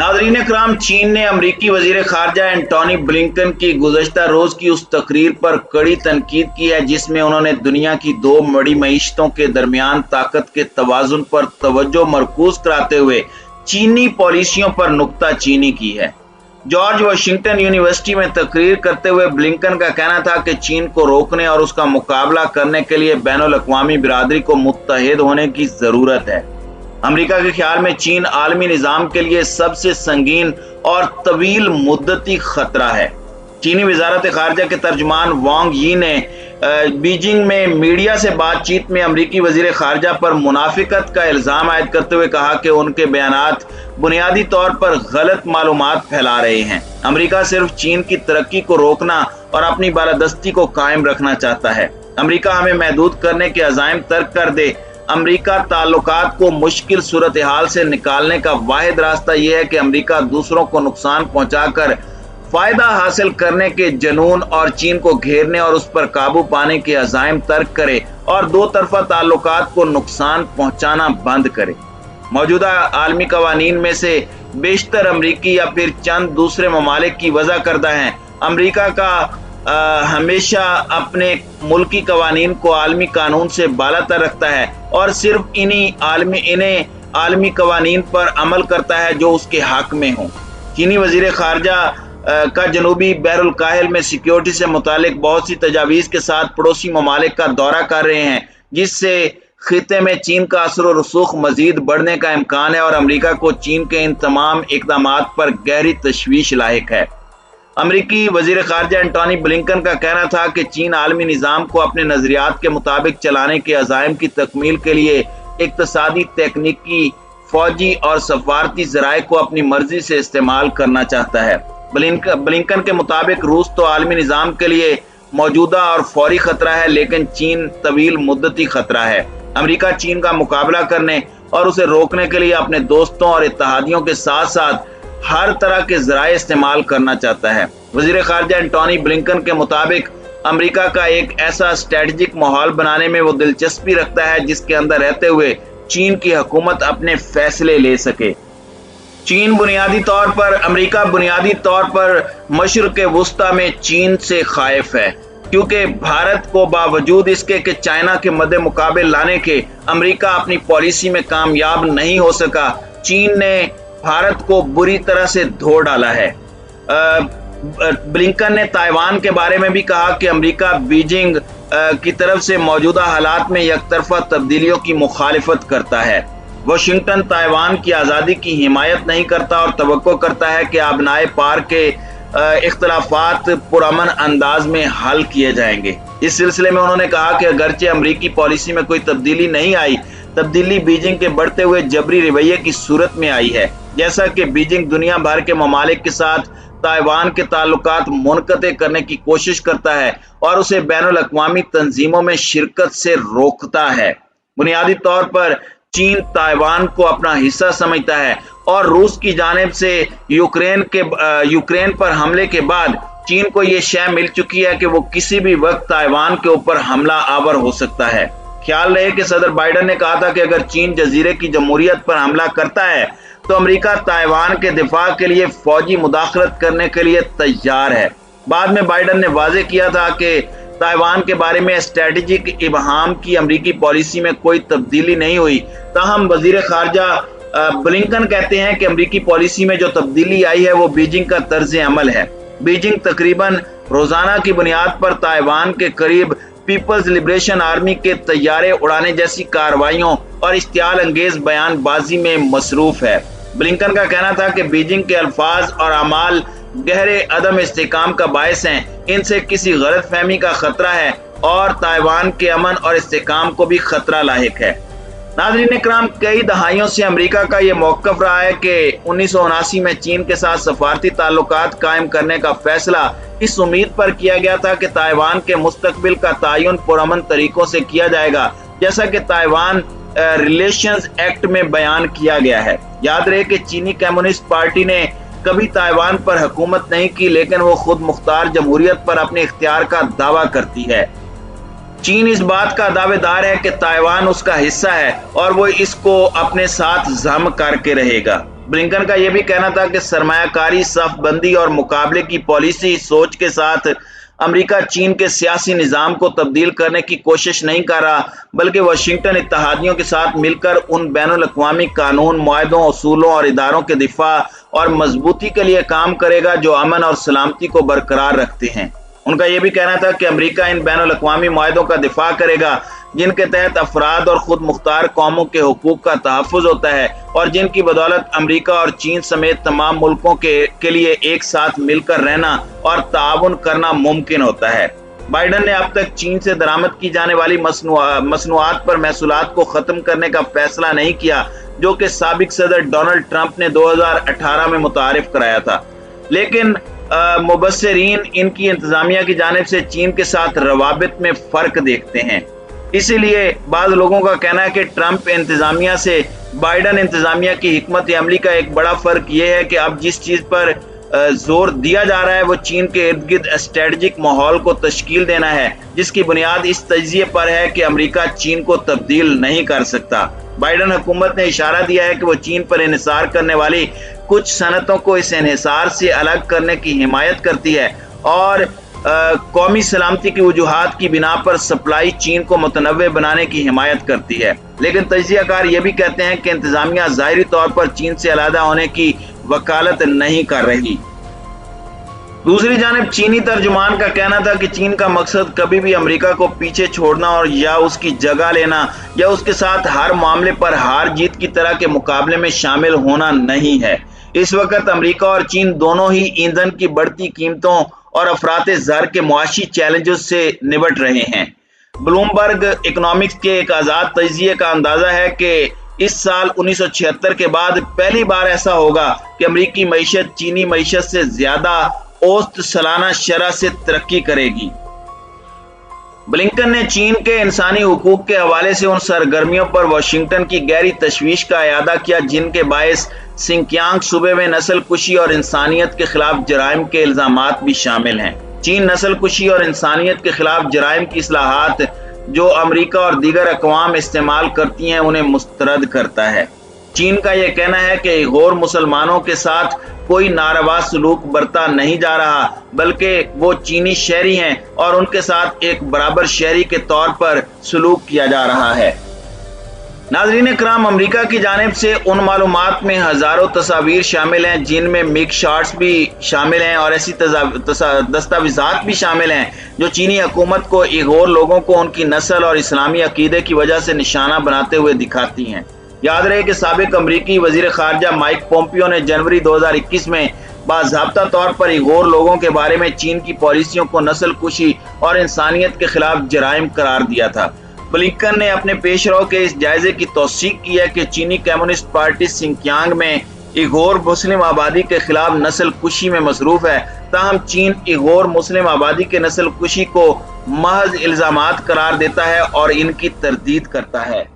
नाज़रीन इकराम, चीन ने अमरीकी वज़ीर ख़ारजा एंटोनी ब्लिंकन की गुज़श्ता रोज़ की उस तकरीर पर कड़ी तनकीद की है जिसमें उन्होंने दुनिया की दो बड़ी मईशतों के दरमियान ताकत के तवाज़ुन पर तवज्जो मरकूज कराते हुए चीनी पॉलिसियों पर नुक्ताचीनी की है। जॉर्ज वाशिंगटन यूनिवर्सिटी में तकरीर करते हुए ब्लिंकन का कहना था कि चीन को रोकने और उसका मुकाबला करने के लिए बैनुल अक़वामी बिरादरी को मुत्तहिद होने की ज़रूरत है। अमेरिका के ख्याल में चीन आलमी निज़ाम के लिए सबसे संगीन और तवील मुद्दती खतरा है। चीनी वजारत ख़ारजा के तर्जुमान वांग यी ने बीजिंग में मीडिया से बातचीत में अमरीकी वज़ीर ख़ारजा पर मुनाफिकत का इल्ज़ाम आयद करते हुए कहा कि उनके बयानात बुनियादी तौर पर गलत मालूमात फैला रहे हैं। अमरीका सिर्फ चीन की तरक्की को रोकना और अपनी बालादस्ती को कायम रखना चाहता है। अमरीका हमें महदूद करने के अज़ाइम तर्क कर दे। अमरीका ताल्लुकात को मुश्किल सूरत हाल से निकालने का वाहिद रास्ता यह है कि अमरीका दूसरों को नुकसान पहुंचाकर फायदा हासिल करने के जुनून और चीन को घेरने और उस पर काबू पाने के अज़ाइम तर्क करे और दो तरफा ताल्लुकात को नुकसान पहुंचाना बंद करे। मौजूदा आलमी कवानीन में से बेशतर अमरीकी या फिर चंद दूसरे ममालिक की वजह करदा हैं। अमरीका का हमेशा अपने मुल्की कवानीन को आलमी कानून से बालातर रखता है और सिर्फ इन्हें आलमी कवानीन पर अमल करता है जो उसके हक में हो। चीनी वजीर खारजा का जनूबी बहरुल काहिल में सिक्योरिटी से मुतालिक बहुत सी तजावीज़ के साथ पड़ोसी ममालिक का दौरा कर रहे हैं जिससे खिते में चीन का असर और रसूख मजीद बढ़ने का इम्कान है और अमरीका को चीन के इन तमाम इक़दामात पर गहरी तशवीश लाहिक है। अमरीकी वज़ीर ख़ारजा एंटोनी ब्लिंकन का कहना था कि चीन आलमी निज़ाम को अपने नज़रियात के मुताबिक चलाने के अज़ाइम की तकमील के लिए इक़्तिसादी, तकनीकी, फौजी और सफारती ज़राए को अपनी मर्जी से इस्तेमाल करना चाहता है। ब्लिंकन के मुताबिक रूस तो आलमी निज़ाम के लिए मौजूदा और फौरी खतरा है, लेकिन चीन तवील मुद्दती खतरा है। अमरीका चीन का मुकाबला करने और उसे रोकने के लिए अपने दोस्तों और इत्तेहादियों के साथ साथ हर तरह के ज़राए इस्तेमाल करना चाहता है। वज़ीर ख़ारजा एंटोनी ब्लिंकन के मुताबिक अमरीका का एक ऐसा स्ट्रेटजिक माहौल बनाने में वो दिलचस्पी रखता है जिसके अंदर रहते हुए चीन की हुकूमत अपने फैसले ले सके। अमरीका बुनियादी तौर पर मशरिक़ वुस्ता में चीन से खाइफ है क्योंकि भारत को बावजूद इसके कि चाइना के मद्दे मुकाबले लाने के अमरीका अपनी पॉलिसी में कामयाब नहीं हो सका। चीन ने भारत को बुरी तरह से धो डाला है। ब्लिंकन ने ताइवान के बारे में भी कहा कि अमेरिका बीजिंग की तरफ से मौजूदा हालात में यकतरफा तब्दीलियों की मुखालिफत करता है। वाशिंगटन ताइवान की आज़ादी की हिमायत नहीं करता और तवक्को करता है कि आबनाए पार के इख्तलाफात पुरअमन अंदाज में हल किए जाएंगे। इस सिलसिले में उन्होंने कहा कि अगरचे अमरीकी पॉलिसी में कोई तब्दीली नहीं आई, तब्दीली बीजिंग के बढ़ते हुए जबरी रवैये की सूरत में आई है। जैसा कि बीजिंग दुनिया भर के ममालिक के साथ ताइवान के ताल्लुकात मुनक़ते करने की कोशिश करता है और उसे बैनुल अक़वामी तंजीमों में शिरकत से रोकता है। बुनियादी तौर पर चीन ताइवान को अपना हिस्सा समझता है और रूस की जानिब से यूक्रेन पर हमले के बाद चीन को ये शय मिल चुकी है कि वो किसी भी वक्त ताइवान के ऊपर हमला आवर हो सकता है। ख्याल रहे कि सदर बाइडन ने कहा था कि अगर चीन जजीरे की जमहूरियत पर हमला करता है तो अमेरिका ताइवान के दिफा के लिए फौजी मुदाखलत करने के लिए तैयार है। बाद में बाइडन ने वाज़ेह किया था कि ताइवान के बारे में स्ट्रेटेजिक इबहाम की अमरीकी पॉलिसी में कोई तब्दीली नहीं हुई। ताहम वजीर खारजा ब्लिंकन कहते हैं कि अमरीकी पॉलिसी में जो तब्दीली आई है वो बीजिंग का तर्ज अमल है। बीजिंग तकरीबन रोजाना की बुनियाद पर ताइवान के करीब पीपल्स लिबरेशन आर्मी के तैयारे उड़ाने जैसी कार्रवाइयों और इश्तियाल अंगेज बयानबाजी में मसरूफ है। ब्लिंकन का कहना था कि बीजिंग के अल्फाज और अमाल गहरे अदम इस्तेकाम का बायस हैं। इनसे किसी गलत फहमी का खतरा है और ताइवान के अमन और इस्तेकाम को भी खतरा लाहिक है। नाज़रीन इकराम, कई दहाइयों से अमेरिका का ये मौक़िफ़ रहा है कि 1979 में चीन के साथ सफारती ताल्लुकात कायम करने का फैसला इस उम्मीद पर किया गया था कि ताइवान के मुस्तकबिल का तयन पुरअमन तरीकों से किया जाएगा, जैसा कि ताइवान रिलेशंस एक्ट में बयान किया गया है। याद रहे कि चीनी कम्युनिस्ट पार्टी ने कभी ताइवान पर हुकूमत नहीं की, लेकिन वो खुद मुख्तार जमहूरियत पर अपने इख्तियार का दावा करती है। चीन इस बात का दावेदार है कि ताइवान उसका हिस्सा है और वो इसको अपने साथ जम करके रहेगा। ब्लिंकन का यह भी कहना था कि सरमायाकारी, सफ बंदी और मुकाबले की पॉलिसी सोच के साथ अमेरिका चीन के सियासी निज़ाम को तब्दील करने की कोशिश नहीं कर रहा, बल्कि वाशिंगटन इत्तेहादियों के साथ मिलकर उन बैनुल-अक़वामी कानून, मुआहदों, उसूलों और इदारों के दिफा और मजबूती के लिए काम करेगा जो अमन और सलामती को बरकरार रखते हैं। उनका यह भी कहना था कि अमेरिका इन बैनुल-अक़वामी मुआहदों का दिफा करेगा जिनके तहत अफराद और खुद मुख्तार कौमों के हुकूक का तहफ़्फ़ुज़ होता है और जिनकी बदौलत अमेरिका और चीन समेत तमाम मुल्कों के लिए एक साथ मिलकर रहना और ताउन करना मुमकिन होता है। बाइडन ने अब तक चीन से दरामद की जाने वाली मसनूआत पर महसूलात को ख़त्म करने का फैसला नहीं किया, जो कि साबिक सदर डोनाल्ड ट्रंप ने 2018 में मुतारिफ कराया था। लेकिन मुबस्सिरीन इनकी इंतज़ामिया की जानिब से चीन के साथ रवाबित में फ़र्क देखते हैं। इसीलिए बाज़ लोगों का कहना है कि ट्रंप इंतज़ामिया से बाइडन इंतज़ामिया की हिकमत अमली का एक बड़ा फ़र्क यह है कि अब जिस चीज़ पर जोर दिया जा रहा है वो चीन के इर्द गिर्द स्ट्रेटजिक माहौल को तश्कील देना है, जिसकी बुनियाद इस तज्ज़िये पर है कि अमेरिका चीन को तब्दील नहीं कर सकता। बाइडन हुकूमत ने इशारा दिया है कि वो चीन पर इन्हिसार करने वाली कुछ सनतों को इस इन्हिसार से अलग करने की हिमायत करती है और कौमी सलामती की वजूहात की बिना पर सप्लाई चीन को मुतनव्वे बनाने की हिमायत करती है। लेकिन तज्ज़ियाकार ये भी कहते हैं कि इंतज़ामिया ज़ाहिरी तौर पर चीन से अलहदा होने की वकालत नहीं कर रही। दूसरी जानिब चीनी तर्जुमान का कहना था कि चीन का मकसद कभी भी अमेरिका को पीछे छोड़ना और या उसकी जगह लेना या उसके साथ हर मामले पर हार जीत की तरह के मुकाबले में शामिल होना नहीं है। इस वक्त अमेरिका और चीन दोनों ही ईंधन की बढ़ती कीमतों और अफराते ज़र के मुआशी चैलेंजेस से निपट रहे हैं। ब्लूमबर्ग इकोनॉमिक्स के एक आज़ाद तज्ज़िये का अंदाज़ा है कि इस साल 1976 के बाद पहली बार ऐसा होगा कि अमेरिकी मईशत चीनी मईशत से ज़्यादा औसत सालाना शरह से तरक्की करेगी। ब्लिंकन ने चीन के इंसानी हुकूक के हवाले से उन सरगर्मियों पर वाशिंगटन की गहरी तशवीश का इयादा किया जिनके बायस सिंकियांग सूबे में नस्ल कुशी और इंसानियत के खिलाफ जराइम के इल्जामात भी शामिल हैं। चीन नस्ल कुशी और इंसानियत के खिलाफ जराइम की इस्लाहात जो अमेरिका और दीगर अक़वाम इस्तेमाल करती हैं उन्हें मुस्तरद करता है। चीन का यह कहना है कि गौर मुसलमानों के साथ कोई नारवा सलूक बरता नहीं जा रहा, बल्कि वो चीनी शहरी हैं और उनके साथ एक बराबर शहरी के तौर पर सलूक किया जा रहा है। नाज़रीन कराम, अमेरिका की जानिब से उन मालूमात में हज़ारों तस्वीर शामिल हैं जिनमें मिग शॉट्स भी शामिल हैं और ऐसी दस्तावेज़ात भी शामिल हैं जो चीनी हुकूमत को इगोर लोगों को उनकी नस्ल और इस्लामी अकीदे की वजह से निशाना बनाते हुए दिखाती हैं। याद रहे कि साबिक अमरीकी वज़ीर ख़ारजा माइक पोम्पियो ने जनवरी 2021 में बाज़ाब्ता तौर पर इगोर लोगों के बारे में चीन की पॉलिसियों को नस्ल कुशी और इंसानियत के खिलाफ जराइम करार दिया था। ब्लिंकन ने अपने पेशरो के इस जायजे की तौसीक की है कि चीनी कम्युनिस्ट पार्टी सिंकियांग में इगोर मुस्लिम आबादी के खिलाफ नस्ल कुशी में मसरूफ है, ताहम चीन इगोर मुस्लिम आबादी के नस्ल कुशी को महज इल्जामात करार देता है और इनकी तरदीद करता है।